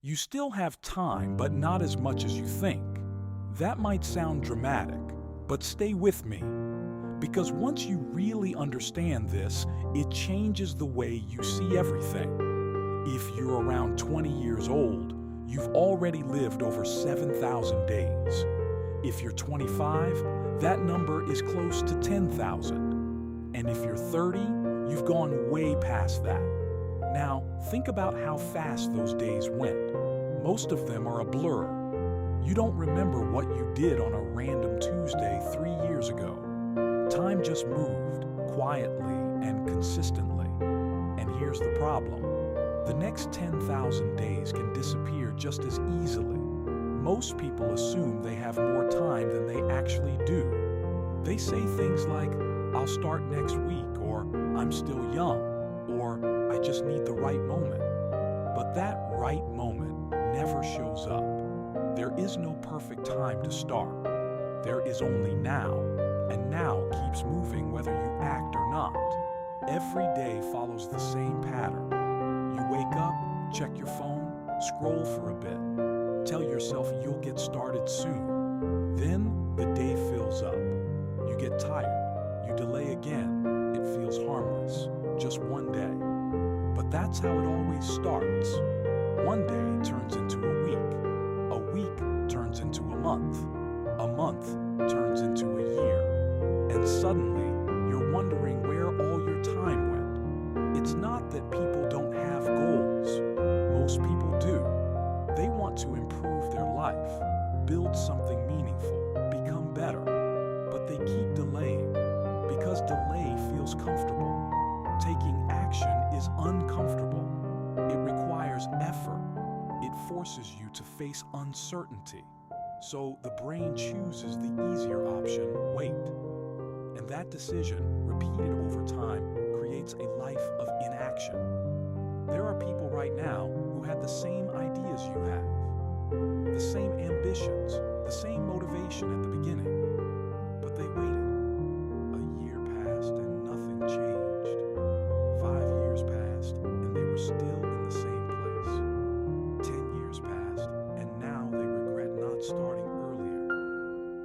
You still have time, but not as much as you think. That might sound dramatic, but stay with me. Because once you really understand this, it changes the way you see everything. If you're around 20 years old, you've already lived over 7,000 days. If you're 25, that number is close to 10,000. And if you're 30, you've gone way past that. Now, think about how fast those days went. Most of them are a blur. You don't remember what you did on a random Tuesday 3 years ago. Time just moved, quietly and consistently. And here's the problem. The next 10,000 days can disappear just as easily. Most people assume they have more time than they actually do. They say things like, "I'll start next week," or "I'm still young," or "I just need the right moment." But that right moment never shows up. There is no perfect time to start. There is only now, and now keeps moving whether you act or not. Every day follows the same pattern. You wake up, check your phone, scroll for a bit, tell yourself you'll get started soon. Then the day fills up. You get tired, you delay again. It feels harmless, just one day. But that's how it always starts. One day turns into a week turns into a month turns into a year, and suddenly you're wondering where all your time went. It's not that people don't have goals. Most people do. They want to improve their life, build something meaningful, become better, but they keep delaying because delay feels comfortable. Taking action is uncomfortable. It requires effort. It forces you to face uncertainty. So the brain chooses the easier option, wait. And that decision, repeated over time, creates a life of inaction. There are people right now who had the same ideas you have, the same ambitions, the same motivation at the beginning, but they waited. A year passed and nothing changed. 5 years passed and they were still in the same place. 10 years passed and now they regret not starting earlier.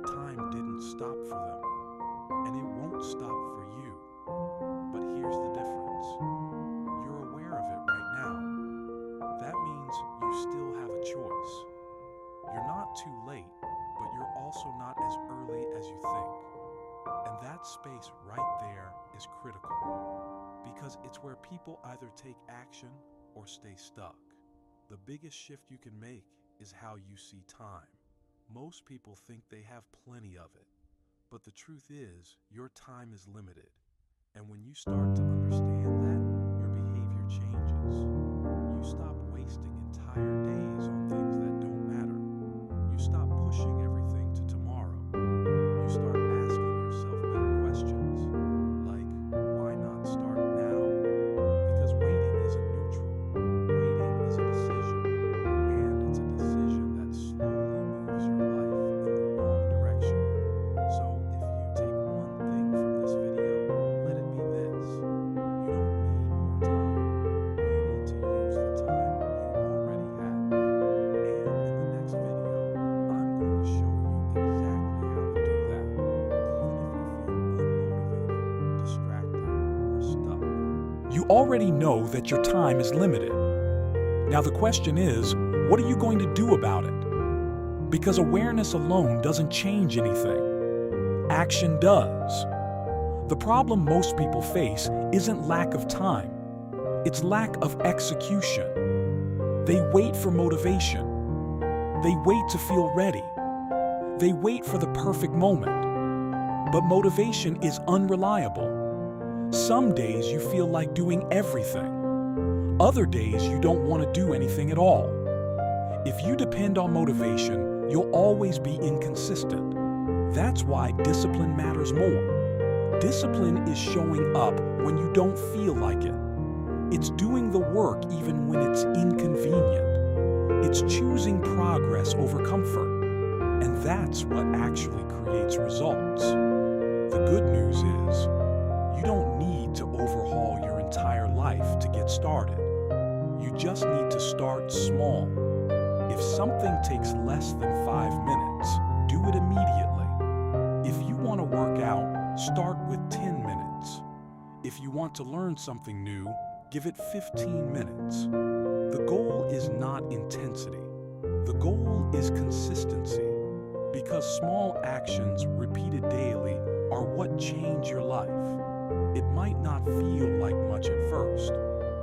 Time didn't stop for them, and it won't stop for you. But here's the difference. You're aware of it right now. That means you still have a choice. You're not too late, but you're also not as early as you think. And that space right there is critical, because it's where people either take action or stay stuck. The biggest shift you can make is how you see time. Most people think they have plenty of it, but the truth is, your time is limited. And when you start to understand that, your behavior changes. You stop wasting entire days on things that don't matter. You stop pushing everything to tomorrow. You start asking yourself better questions, like, why not start now? Because waiting isn't neutral. Waiting is a decision, and it's a decision that slowly moves your life in the wrong direction. So if you take one thing from this video, let it be this. You don't need more time. You need to use the time you already have. And in the next video, I'm going to show you exactly how to do that, even if you feel unmotivated, distracted, or stuck. You already know that your time is limited. Now the question is, what are you going to do about it? Because awareness alone doesn't change anything. Action does. The problem most people face isn't lack of time. It's lack of execution. They wait for motivation. They wait to feel ready. They wait for the perfect moment. But motivation is unreliable. Some days you feel like doing everything. Other days you don't want to do anything at all. If you depend on motivation, you'll always be inconsistent. That's why discipline matters more. Discipline is showing up when you don't feel like it. It's doing the work even when it's inconvenient. It's choosing progress over comfort. And that's what actually creates results. The good news is, you don't need to overhaul your entire life to get started. You just need to start small, something takes less than 5 minutes, do it immediately. If you want to work out, start with 10 minutes. If you want to learn something new, give it 15 minutes. The goal is not intensity. The goal is consistency, because small actions repeated daily are what change your life. It might not feel like much at first.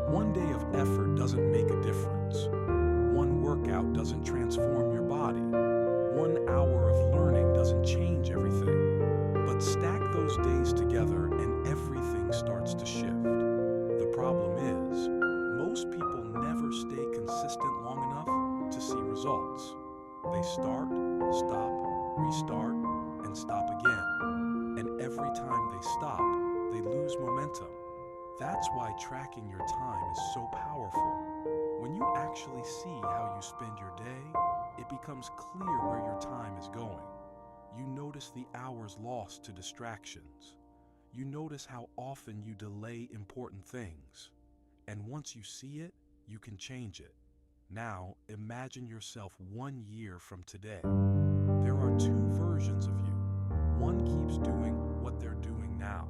One day of effort doesn't make a difference. One workout doesn't transform your body. 1 hour of learning doesn't change everything. But stack those days together and everything starts to shift. The problem is, most people never stay consistent long enough to see results. They start, stop, restart, and stop again. And every time they stop, they lose momentum. That's why tracking your time is so powerful. When you actually see how you spend your day, it becomes clear where your time is going. You notice the hours lost to distractions. You notice how often you delay important things. And once you see it, you can change it. Now, imagine yourself 1 year from today. There are 2 versions of you. One keeps doing what they're doing now.